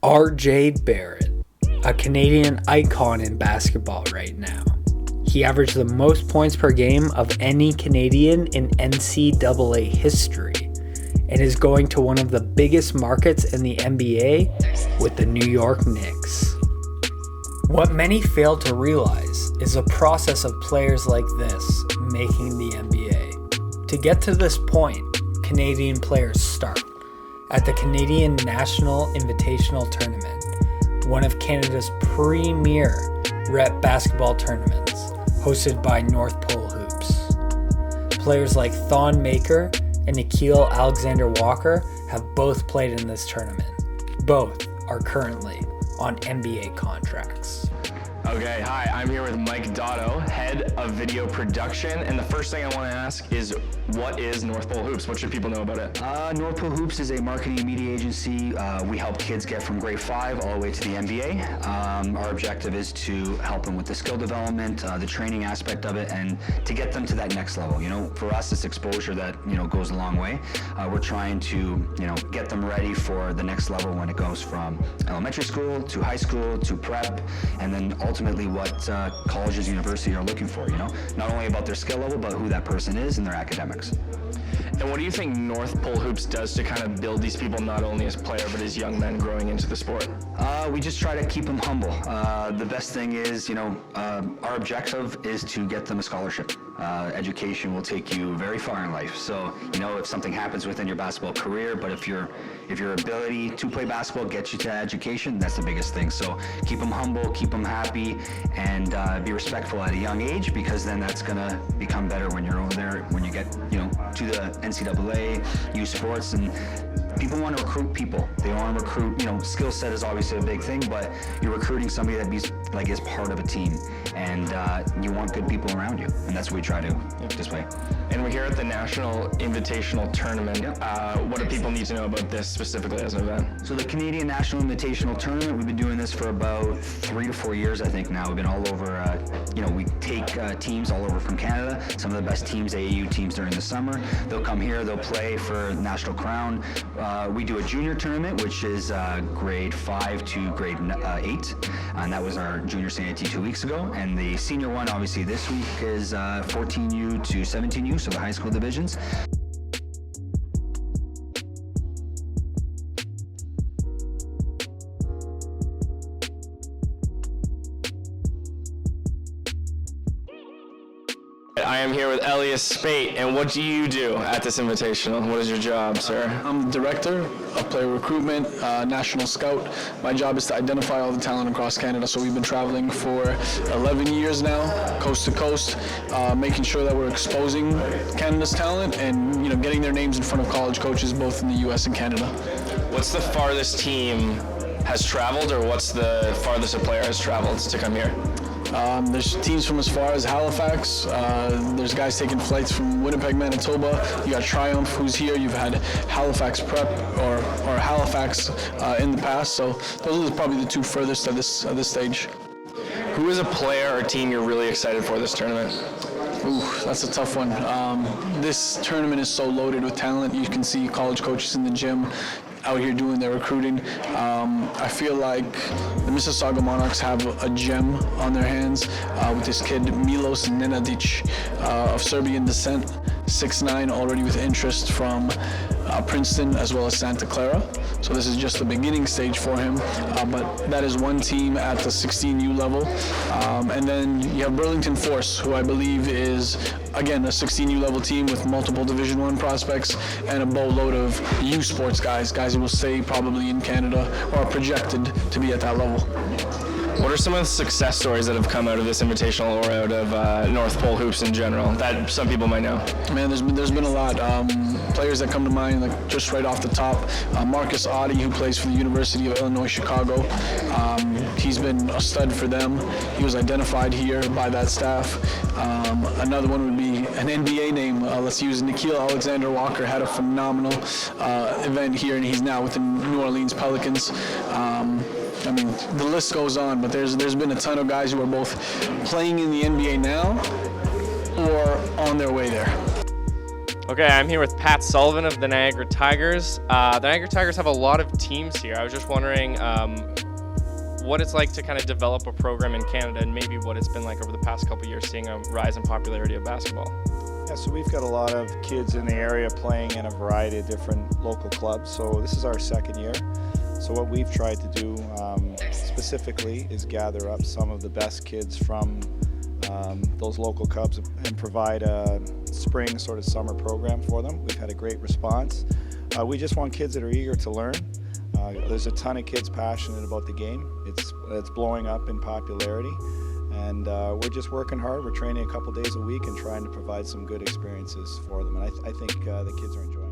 R.J. Barrett, a Canadian icon in basketball right now. He averaged the most points per game of any Canadian in NCAA history and is going to one of the biggest markets in the NBA with the New York Knicks. What many fail to realize is the process of players like this making the NBA. To get to this point, Canadian players start at the Canadian National Invitational Tournament, one of Canada's premier rep basketball tournaments, hosted by North Pole Hoops. Players like Thon Maker and Nikhil Alexander-Walker have both played in this tournament. Both are currently on NBA contracts. Okay, hi, I'm here with Mike Dotto, head of video production, and the first thing I want to ask is, what is North Pole Hoops? What should people know about it? North Pole Hoops is a marketing and media agency. We help kids get from grade 5 all the way to the NBA. Our objective is to help them with the skill development, the training aspect of it, and to get them to that next level. You know, for us, it's exposure that, goes a long way. We're trying to, get them ready for the next level when it goes from elementary school to high school to prep, and then ultimately what colleges, universities are looking for, not only about their skill level, but who that person is and their academics. And what do you think North Pole Hoops does to kind of build these people not only as player but as young men growing into the sport? We just try to keep them humble. The best thing is, our objective is to get them a scholarship. Education will take you very far in life. So, if something happens within your basketball career, but if your ability to play basketball gets you to education, that's the biggest thing. So keep them humble, keep them happy, and be respectful at a young age, because then that's gonna become better when you're over there, when you get, to the NCAA, U Sports, and people want to recruit people. They want to recruit, skill set is obviously a big thing, but you're recruiting somebody that is part of a team, and you want good people around you, and that's what we try to display. And we're here at the National Invitational Tournament. What do people need to know about this specifically as an event? So the Canadian National Invitational Tournament, we've been doing this for about 3 to 4 years, I think now. We've been all over, we take teams all over from Canada, some of the best teams, AAU teams during the summer. They'll come here, they'll play for National Crown. We do a junior tournament, which is grade 5 to grade 8, and that was our junior CIT 2 weeks ago. And the senior one, obviously this week, is 14U to 17U, so the high school divisions. I am here with Elias Spate, and what do you do at this invitational? What is your job, sir? I'm the director of player recruitment, national scout. My job is to identify all the talent across Canada. So we've been traveling for 11 years now, coast to coast, making sure that we're exposing Canada's talent and getting their names in front of college coaches both in the U.S. and Canada. What's the farthest team has traveled, or what's the farthest a player has traveled to come here? There's teams from as far as Halifax. There's guys taking flights from Winnipeg, Manitoba. You got Triumph, who's here. You've had Halifax Prep or Halifax in the past. So those are probably the two furthest at this stage. Who is a player or team you're really excited for this tournament? Ooh, that's a tough one. This tournament is so loaded with talent. You can see college coaches in the gym out here doing their recruiting. I feel like the Mississauga Monarchs have a gem on their hands with this kid Milos Nenadic of Serbian descent, 6'9", already with interest from Princeton as well as Santa Clara. So this is just the beginning stage for him, but that is one team at the 16U level. And then you have Burlington Force, who I believe is, again, a 16U level team with multiple Division I prospects and a boatload of U Sports guys who will stay probably in Canada or are projected to be at that level. What are some of the success stories that have come out of this Invitational or out of North Pole Hoops in general that some people might know? Man, there's been a lot. Players that come to mind, like just right off the top, Marcus Audi, who plays for the University of Illinois Chicago. He's been a stud for them. He was identified here by that staff. Another one would be an NBA name. Let's use Nickeil Alexander-Walker. Had a phenomenal event here, and he's now with the New Orleans Pelicans. I mean, the list goes on, but there's been a ton of guys who are both playing in the NBA now or on their way there. Okay, I'm here with Pat Sullivan of the Niagara Tigers. The Niagara Tigers have a lot of teams here. I was just wondering what it's like to kind of develop a program in Canada and maybe what it's been like over the past couple of years seeing a rise in popularity of basketball. Yeah, so we've got a lot of kids in the area playing in a variety of different local clubs. So this is our second year. So what we've tried to do specifically is gather up some of the best kids from those local clubs and provide a spring sort of summer program for them. We've had a great response. We just want kids that are eager to learn. There's a ton of kids passionate about the game. It's blowing up in popularity, and we're just working hard. We're training a couple days a week and trying to provide some good experiences for them, and I think the kids are enjoying it.